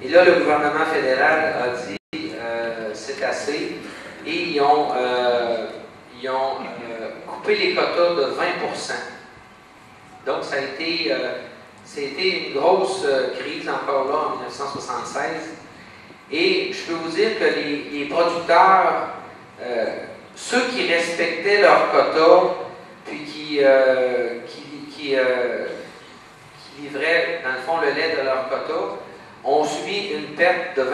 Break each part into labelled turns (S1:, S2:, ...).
S1: Et là, le gouvernement fédéral a dit c'est assez, et ils ont coupé les quotas de 20%. Donc, ça a été une grosse crise encore là en 1976. Et je peux vous dire que les producteurs, ceux qui respectaient leurs quotas, puis qui livraient, dans le fond, le lait de leurs quotas, ont subi une perte de 20%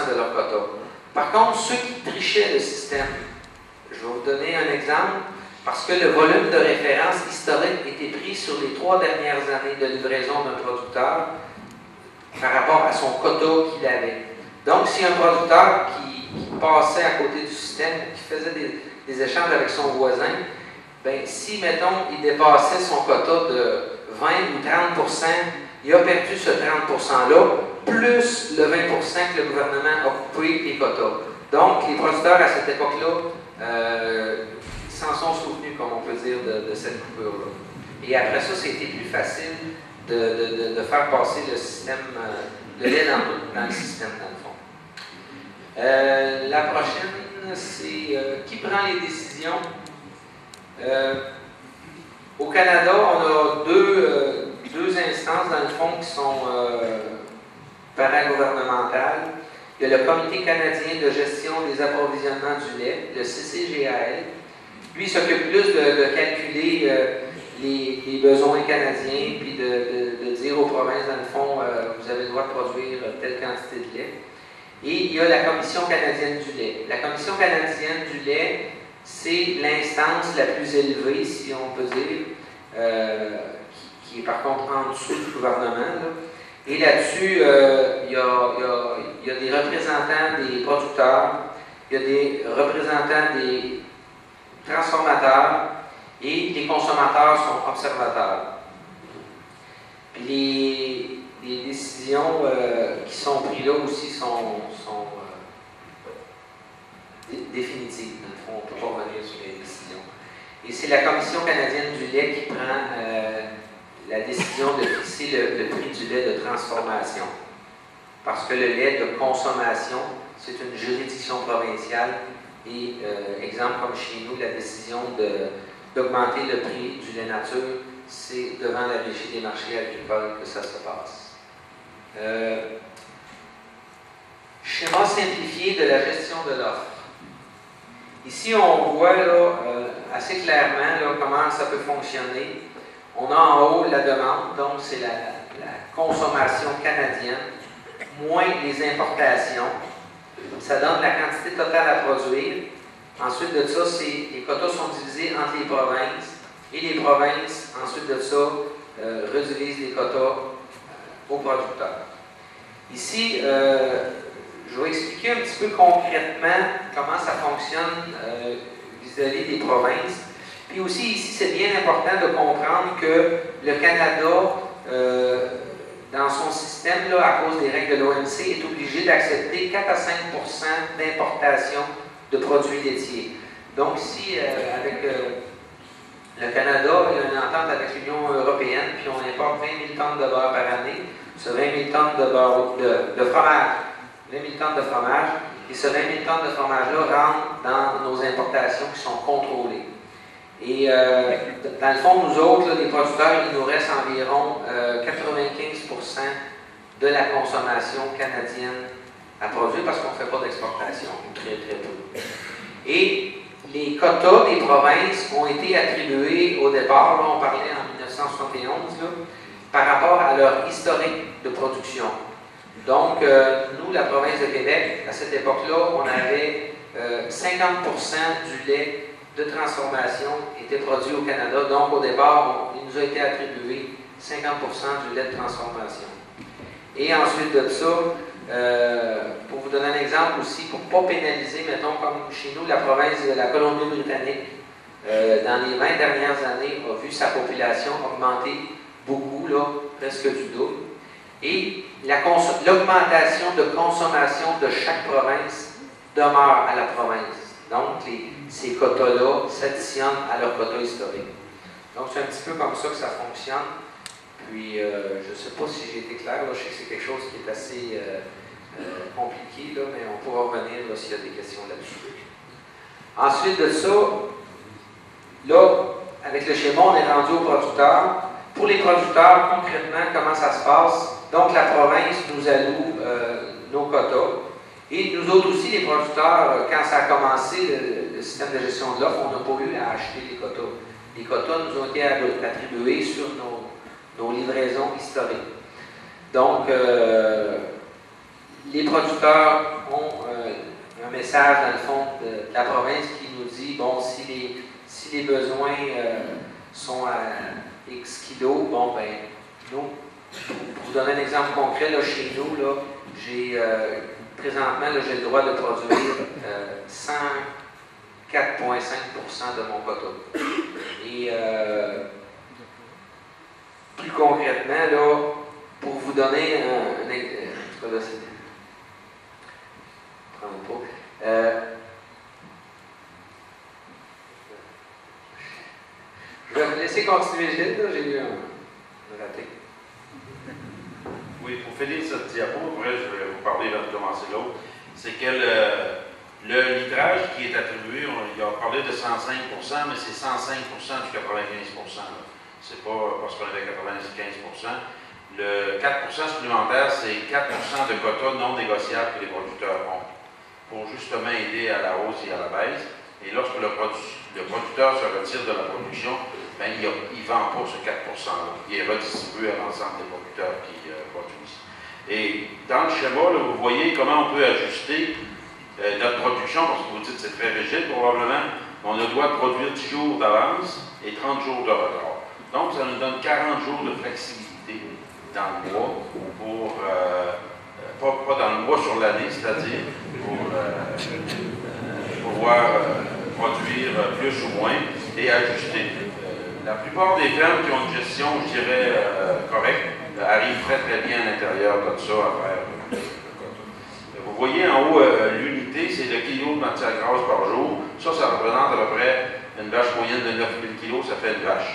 S1: de leurs quotas. Par contre, ceux qui trichaient le système, je vais vous donner un exemple, parce que le volume de référence historique était pris sur les 3 dernières années de livraison d'un producteur par rapport à son quota qu'il avait. Donc, si un producteur qui passait à côté du système, qui faisait des échanges avec son voisin, bien, si, mettons, il dépassait son quota de 20 ou 30%, il a perdu ce 30%-là, plus le 20% que le gouvernement a coupé les quotas. Donc, les producteurs à cette époque-là s'en sont souvenus, comme on peut dire, de cette coupure-là. Et après ça, c'était plus facile de faire passer le système, le lait dans le système, dans le fond. La prochaine, c'est qui prend les décisions? Au Canada, on a deux instances, dans le fond, qui sont paragouvernementales. Il y a le Comité canadien de gestion des approvisionnements du lait, le CCGAL. Lui, il s'occupe plus de calculer les besoins canadiens, puis de dire aux provinces, dans le fond, vous avez le droit de produire telle quantité de lait. Et il y a la Commission canadienne du lait. La Commission canadienne du lait, c'est l'instance la plus élevée, si on peut dire, qui est par contre en dessous du gouvernement, là. Et là-dessus, il y a des représentants des producteurs, il y a des représentants des transformateurs et les consommateurs sont observateurs. Puis les décisions qui sont prises là aussi sont définitives. Dans le fond, on ne peut pas revenir sur les décisions. Et c'est la Commission canadienne du lait qui prend la décision de fixer le prix du lait de transformation. Parce que le lait de consommation, c'est une juridiction provinciale. Et, exemple comme chez nous, la décision d'augmenter le prix du lait nature, c'est devant la Régie des marchés agricoles que ça se passe. Schéma simplifié de la gestion de l'offre. Ici, on voit là, assez clairement là, comment ça peut fonctionner. On a en haut la demande, donc c'est la consommation canadienne, moins les importations. Ça donne la quantité totale à produire. Ensuite de ça, les quotas sont divisés entre les provinces. Et les provinces, ensuite de ça, redivisent les quotas aux producteurs. Ici, je vais expliquer un petit peu concrètement comment ça fonctionne vis-à-vis des provinces. Puis aussi, ici, c'est bien important de comprendre que le Canada, dans son système, là, à cause des règles de l'OMC, est obligé d'accepter 4 à 5 % d'importation de produits laitiers. Donc ici, avec le Canada, il y a une entente avec l'Union européenne, puis on importe 20 000 tonnes de beurre par année. Ce 20 000 tonnes de fromage, 20 000 tonnes de fromage, et ce 20 000 tonnes de fromage-là rentre dans nos importations qui sont contrôlées. Et dans le fond, nous autres, là, les producteurs, il nous reste environ 95% de la consommation canadienne à produire parce qu'on ne fait pas d'exportation, très très peu. Et les quotas des provinces ont été attribués au départ, là, on parlait en 1971, là, par rapport à leur historique de production. Donc, nous, la province de Québec, à cette époque-là, on avait 50% du lait de transformation était produit au Canada. Donc, au départ, il nous a été attribué 50% du lait de transformation. Et ensuite de ça, pour vous donner un exemple aussi, pour ne pas pénaliser, mettons, comme chez nous, la province de la Colombie-Britannique, dans les 20 dernières années, a vu sa population augmenter beaucoup, là, presque du double. Et l'augmentation de consommation de chaque province demeure à la province. Donc, ces quotas-là s'additionnent à leur quota historique. Donc, c'est un petit peu comme ça que ça fonctionne. Puis, je ne sais pas si j'ai été clair, là, je sais que c'est quelque chose qui est assez compliqué, là, mais on pourra revenir s'il y a des questions là-dessus. Ensuite de ça, là, avec le schéma, on est rendu aux producteurs. Pour les producteurs, concrètement, comment ça se passe? Donc, la province nous alloue nos quotas. Et nous autres aussi, les producteurs, quand ça a commencé, le système de gestion de l'offre, on n'a pas eu à acheter les quotas. Les quotas nous ont été attribués sur nos livraisons historiques. Donc, les producteurs ont un message, dans le fond, de la province qui nous dit, bon, si les besoins sont à X kilos, bon, ben, nous, pour vous donner un exemple concret, là, chez nous, là, présentement, j'ai le droit de produire 104,5% de mon quota. Et plus concrètement, là, pour vous donner un exemple, je vais vous laisser continuer, Gilles, j'ai eu un raté.
S2: Oui, pour finir cette diapo, après je vais vous parler avant de commencer l'autre, c'est que le litrage qui est attribué, il a parlé de 105%, mais c'est 105% du 95%. C'est pas parce qu'on est à 95%. Le 4% supplémentaire, c'est 4% de quotas non négociables que les producteurs ont, pour justement aider à la hausse et à la baisse. Et lorsque le producteur se retire de la production, ben, il ne vend pas ce 4%-là. Il est redistribué à l'ensemble des producteurs qui produisent. Et dans le schéma, là, vous voyez comment on peut ajuster notre production, parce que vous dites que c'est très rigide probablement. On a le droit de produire 10 jours d'avance et 30 jours de retard. Donc, ça nous donne 40 jours de flexibilité dans le mois, pas dans le mois sur l'année, c'est-à-dire pour pouvoir produire plus ou moins et ajuster. La plupart des fermes qui ont une gestion, je dirais, correcte, arrivent très très bien à l'intérieur de ça à faire. Vous voyez en haut, l'unité, c'est le kilo de matière grasse par jour. Ça représente à peu près une vache moyenne de 9000 kg, ça fait une vache.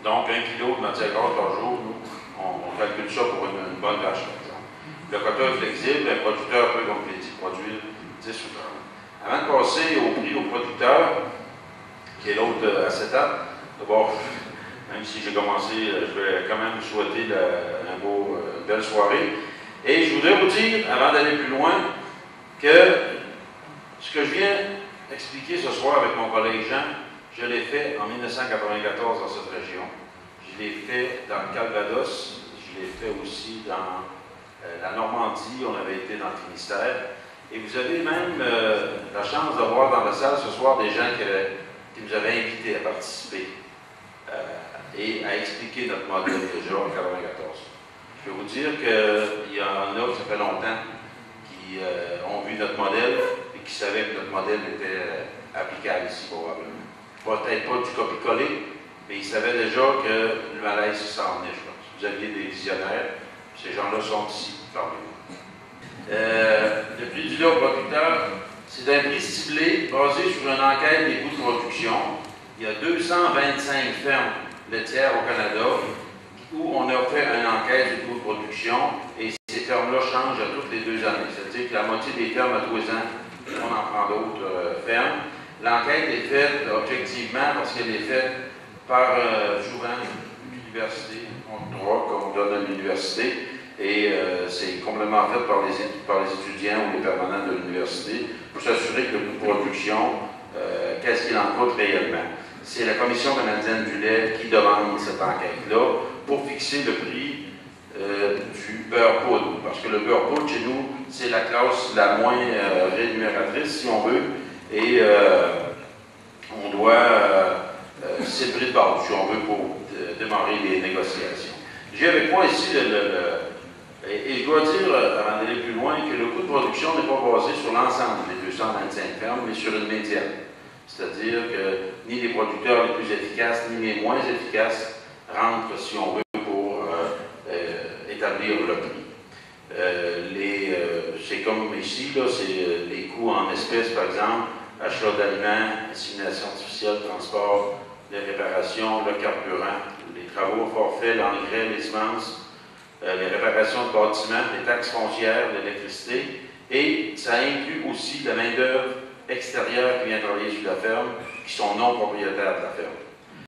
S2: Donc, 1 kg de matière grasse par jour, nous, on calcule ça pour une bonne vache, par exemple. Le quota est flexible, un producteur peut, comme je l'ai dit, produire 10 ou 30. Avant de passer au prix au producteur, qui est l'autre acétate, d'abord, même si j'ai commencé, je vais quand même vous souhaiter une belle soirée. Et je voudrais vous dire, avant d'aller plus loin, que ce que je viens expliquer ce soir avec mon collègue Jean, je l'ai fait en 1994 dans cette région. Je l'ai fait dans le Calvados, je l'ai fait aussi dans la Normandie, on avait été dans le Finistère. Et vous avez même la chance d'avoir dans la salle ce soir des gens qui nous avaient invités à participer et à expliquer notre modèle déjà en 1994. Je peux vous dire qu'il y en a, ça fait longtemps, qui ont vu notre modèle et qui savaient que notre modèle était applicable ici probablement. Peut-être pas du copier-coller, mais ils savaient déjà que le malaise s'en venait, je pense. Vous aviez des visionnaires, ces gens-là sont ici parmi nous. Le prix du lait au producteur, c'est un prix ciblé basé sur une enquête des coûts de production. Il y a 225 fermes laitières au Canada où on a fait une enquête des coûts de production et ces fermes-là changent à toutes les 2 années. C'est-à-dire que la moitié des fermes à 2 ans, on en prend d'autres fermes. L'enquête est faite objectivement parce qu'elle est faite par souvent l'université, on droit qu'on donne à l'université. Et c'est complètement fait par les étudiants ou les permanents de l'université pour s'assurer que le coût de production, qu'est-ce qu'il en coûte réellement. C'est la Commission canadienne du lait qui demande cette enquête-là pour fixer le prix du beurre poudre. Parce que le beurre poudre, chez nous, c'est la classe la moins rémunératrice, si on veut, et on doit, c'est le prix de base, si on veut, pour démarrer les négociations. J'ai avec moi ici et je dois dire, avant d'aller plus loin, que le coût de production n'est pas basé sur l'ensemble des 225 fermes, mais sur une médiane. C'est-à-dire que ni les producteurs les plus efficaces, ni les moins efficaces rentrent, si on veut, pour établir le prix. C'est comme ici, c'est les coûts en espèces, par exemple, achat d'aliments, insémination artificielle, transport, les réparations, le carburant, les travaux forfaits, l'engrais, les semences, les réparations de bâtiments, les taxes foncières, l'électricité, ça inclut aussi la main-d'œuvre extérieure qui vient travailler sur la ferme, qui sont non propriétaires de la ferme.